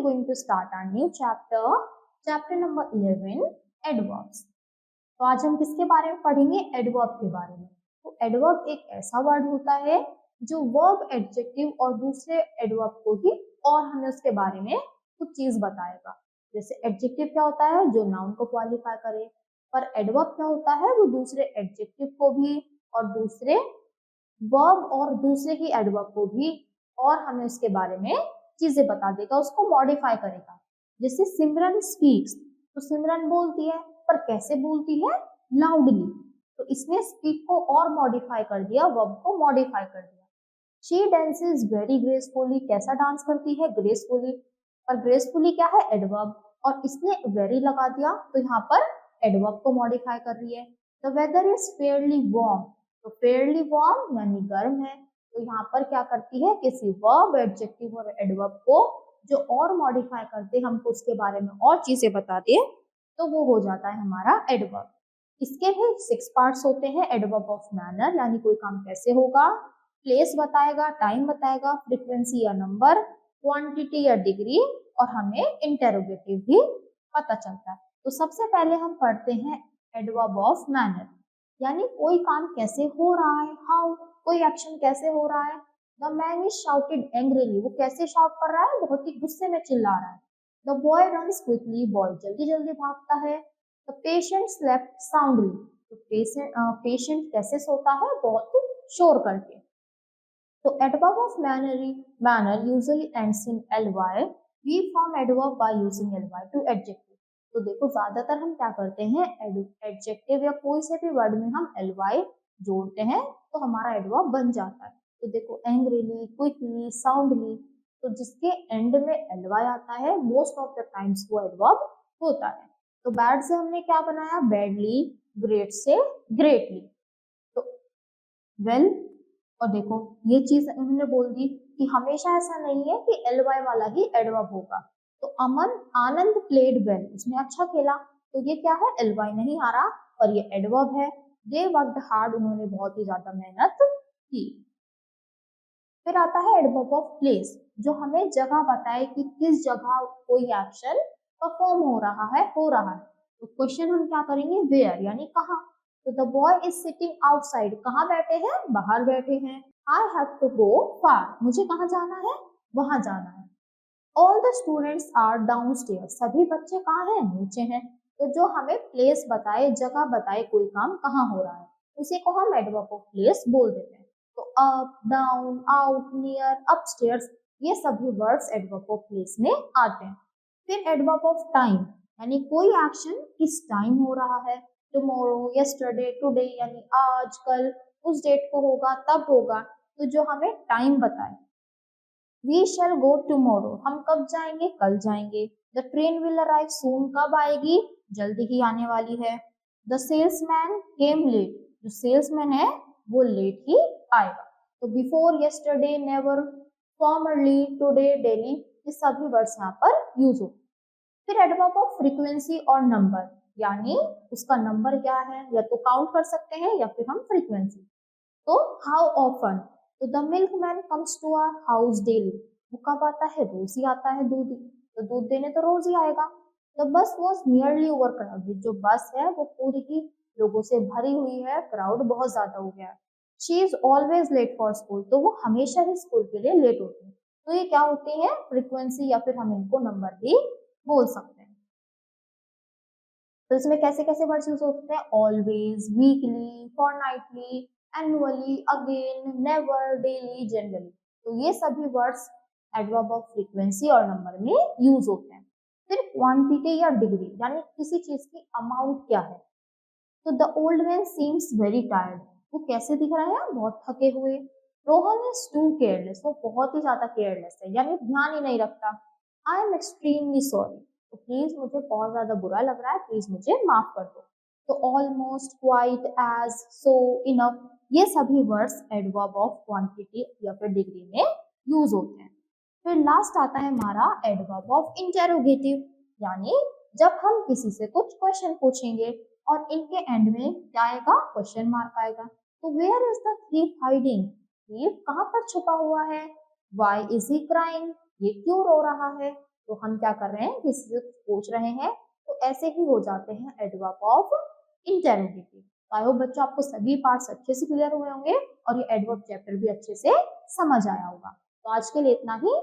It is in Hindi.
are going to start our new chapter number 11, adverbs. तो आज हम किसके बारे में पढ़ेंगे? एडवर्ब के बारे में। तो एडवर्ब एक ऐसा वर्ड होता है जो वर्ब, एडजेक्टिव और दूसरे एडवर्ब को ही और हमें उसके बारे में कुछ चीज बताएगा। जैसे एडजेक्टिव क्या होता है? जो नाउन को क्वालिफाई करे, पर एडवर्ब क्या होता है? वो दूसरे एडजेक्टिव को भी और दूसरे वर्ब और दूसरे ही एडवर्ब को भी और हमें उसके बारे में चीजें बता देगा, उसको मॉडिफाई करेगा। जैसे सिमरन स्पीक्स, तो सिमरन बोलती है, पर कैसे बोलती है? लाउडली। तो इसने स्पीक को और मॉडिफाई कर दिया, वर्ब को मॉडिफाई कर दिया। शी डांसेस वेरी ग्रेसफुली, कैसा डांस करती है? ग्रेसफुली। पर ग्रेसफुली क्या है? एडवर्ब, और इसने वेरी लगा दिया, तो यहाँ पर एडवर्ब को मॉडिफाई कर रही है। The weather is fairly warm, तो फेयरली वार्म यानी गर्म है, तो यहाँ पर क्या करती है? किसी वर्ब, एडजेक्टिव और एडवर्ब को जो और मॉडिफाई करते, हमको उसके बारे में और चीजें बताते, तो वो हो जाता है हमारा एडवर्ब। इसके भी 6 पार्ट्स होते हैं। एडवर्ब ऑफ मैनर यानी कोई काम कैसे होगा, प्लेस बताएगा, टाइम बताएगा, फ्रीक्वेंसी या नंबर, क्वांटिटी या डिग्री, और हमें इंटेरोगेटिव भी पता चलता है। तो सबसे पहले हम पढ़ते हैं एडवर्ब ऑफ मैनर, यानी कोई काम कैसे हो रहा है, हाउ, कोई एक्शन कैसे हो रहा है। The man is shouted angrily, वो कैसे शाउट कर रहा है? बहुत ही गुस्से में चिल्ला रहा है। The boy runs quickly, boy जल्दी जल्दी भागता है। द पेशेंट स्लेप्ट साउंडली, तो पेशेंट कैसे सोता है? बहुत शोर करके। तो adverb of manner usually ends in ly, we form adverb by using ly to adjective. तो देखो ज्यादातर हम क्या करते हैं, एडजेक्टिव या कोई से भी वर्ड में हम ly जोड़ते हैं तो हमारा एडवर्ब बन जाता है। तो देखो एंग्रीली, क्विकली, साउंडली, तो जिसके एंड में ly आता है मोस्ट ऑफ द टाइम्स वो एडवर्ब होता है। तो बैड से हमने क्या बनाया? बैडली, ग्रेट से ग्रेटली। तो वेल, और देखो ये चीज उन्होंने बोल दी कि हमेशा ऐसा नहीं है कि ly वाला ही एडवर्ब होगा। तो अमन, आनंद प्लेड वेल, उसने अच्छा खेला, तो ये क्या है? ly नहीं आ रहा, पर ये एडवर्ब है। दे वर्कड हार्ड, उन्होंने बहुत ही ज्यादा मेहनत की। फिर आता है एडवर्ब ऑफ प्लेस, जो हमें जगह बताए कि किस जगह कोई एक्शन परफॉर्म हो रहा है। तो क्वेश्चन हम क्या करेंगे? वेयर, यानी कहाँ। तो the boy is sitting outside, कहाँ बैठे हैं? बाहर बैठे हैं। आई हैव टू गो फार, मुझे कहाँ जाना है? वहां जाना है। All the students are downstairs, सभी बच्चे कहाँ हैं? नीचे हैं। तो जो हमें प्लेस बताए, जगह बताए कोई काम कहाँ हो रहा है, उसी को हम एडवर्ब ऑफ प्लेस बोल देते हैं। तो up, down, out, near, upstairs, ये सभी वर्ड्स एडवर्ब ऑफ प्लेस में आते हैं। फिर एडवर्ब ऑफ टाइम, यानी कोई एक्शन किस टाइम हो रहा है। टुमारो, यस्टरडे, टुडे, यानी आज, कल, उस डेट को होगा, तब होगा, तो जो हमें टाइम बताए। वी शैल गो टुमारो, हम कब जाएंगे? कल जाएंगे। द ट्रेन विल अराइव सून, कब आएगी? जल्दी ही आने वाली है। द सेल्समैन केम लेट, जो सेल्समैन है वो लेट ही आएगा। तो before, yesterday, never, formerly, today, daily, ये सभी वर्ड्स यहाँ पर यूज होते हैं। फिर एडवर्ब ऑफ फ्रीक्वेंसी और नंबर, यानी उसका नंबर क्या है, या तो काउंट कर सकते हैं या फिर हम फ्रीक्वेंसी। तो हाउ ऑफन, तो the milkman comes to our house daily, वो कब आता है? रोज ही आता है दूध, तो दूध देने तो रोज ही आएगा। The bus was nearly over crowded, जो बस है वो पूरी ही लोगों से भरी हुई है, क्राउड बहुत ज्यादा हो गया है। She is always late for school, तो वो हमेशा ही स्कूल के लिए लेट होती है। तो ये क्या होती है? फ्रीक्वेंसी, या फिर हम इनको नंबर भी बोल सकते हैं। तो इसमें कैसे कैसे वर्ड्स यूज होते हैं? Always, weekly, fortnightly, annually, again, never, daily, generally. तो ये सभी वर्ड्स एडवर्ब ऑफ फ्रीक्वेंसी और नंबर में यूज होते हैं। फिर क्वांटिटी या डिग्री, यानी किसी चीज की अमाउंट क्या है। तो the old man seems very tired, वो कैसे दिख रहा है? बहुत थके हुए। रोहन इज टू केयरलेस, वो बहुत ही ज्यादा केयरलेस है, यानी ध्यान ही नहीं रखता। आई एम एक्सट्रीमली सॉरी, तो प्लीज मुझे बहुत ज्यादा बुरा लग रहा है, प्लीज मुझे माफ कर दो। तो ऑलमोस्ट, क्वाइट, एज, सो, इनफ, ये सभी वर्ड्स एडवर्ब ऑफ क्वांटिटी या फिर डिग्री में यूज होते हैं। फिर लास्ट आता है हमारा एडवर्ब ऑफ इंटेरोगेटिव, यानी जब हम किसी से कुछ क्वेश्चन पूछेंगे और इनके एंड में क्या आएगा? क्वेश्चन मार्क आएगा। तो where is the thief hiding, thief कहाँ पर छुपा हुआ है। वाई इज ही क्राइंग, ये क्यों रो रहा है। तो हम क्या कर रहे हैं, किसी से पूछ रहे हैं, तो ऐसे ही हो जाते हैं adverb of interrogative. I hope बच्चों आपको सभी पार्ट्स अच्छे से क्लियर हुए होंगे और ये एडवर्ब चैप्टर भी अच्छे से समझ आया होगा। तो आज के लिए इतना ही।